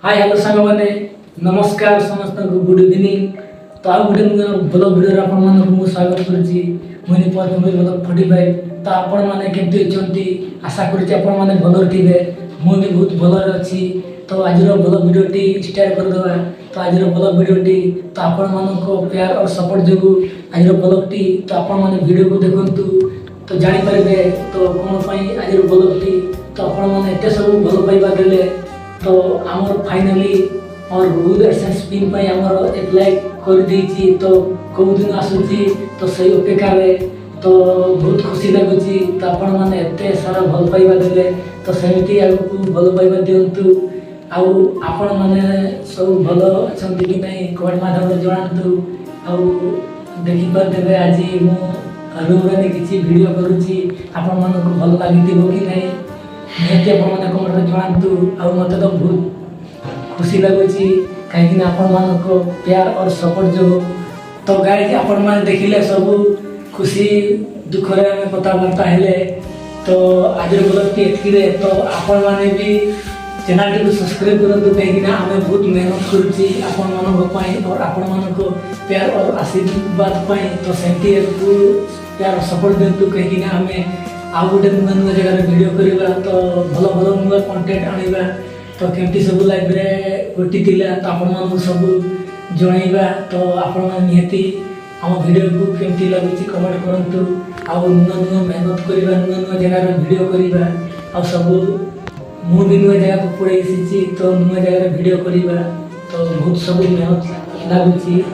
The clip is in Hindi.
हाय हेलो सांग मैंने नमस्कार समस्त को गुड इवनिंग। तो आ गोटे ब्लॉग वीडियो आपण मानक मु स्वागत करछि मुनि पर मोबाइल ब्लॉग 45। तो आपण माने केमति अछंती आशा करछि आपण माने भलो थिबे। मु भी बहुत भलो अछि। तो आज रो ब्लॉग वीडियो टी स्टार्ट कर दवा। तो आज रो ब्लॉग वीडियो टी तो आपण मानक को प्यार और सपोर्ट जगु आज रो ब्लॉग टी तो आपण माने वीडियो को देखंतु तो जानि परबे तो कोन पई आज रो ब्लॉग टी तो आपण माने एते सब भलो पाइबा देले। तो आमर फाइनली और रूल एसेंस पिन पे आमर अप्लाई कर देछि। तो को दिन आसुछि तो सही अपेक्षा रे तो बहुत खुशी लागुछि। तो आपण माने एते सारा भल पाइबा देले तो सेमिति आगु भल पाइबा दियंतु। आउ आपण माने सब भलो अछंती कि नै कमेंट माध्यम जणांतु। आउ देखि पर देबे आज मु रूम रे किछि वीडियो करूछि आपण मानको भल लागितिबो कि नै निहति आपण माने कमेंट जणांतु। आउ मते तो बहुत खुशी लगुछि कहीं आपण मानको प्यार और सपोर्ट जो। तो गाइस आपण माने देखिले सब खुशी दुख रे हमें कथबार्ता हेले। तो आज ब्लॉग टी एतकी रे तो आपण माने भी चैनल टी को सब्सक्राइब करंतु कहीं हमें बहुत मेहनत करूछि आपण मानको पई और आपण मानको प्यार और आशीर्वाद पई। तो सेंती को प्यार और सपोर्ट देंतु कहीं हमें आउ गोटे नुआ नुआ जगह वीडियो करवा। तो भल भल नुआ कंटेंट आनिबा। तो केमती सब लाइव रे गोटी थिला तो आपण मानू सब जणैबा। तो आपण मान निहति हम वीडियो को केमती लागुछि कमेंट करंतु। आउ नुआ नुआ मेहनत करबा नुआ नुआ जगह रे वीडियो करबा। आउ सब मु भी नुआ जगह को पड़े तो नुआ जगह रे वीडियो करबा। तो बहुत सब मेहनत लागुछि।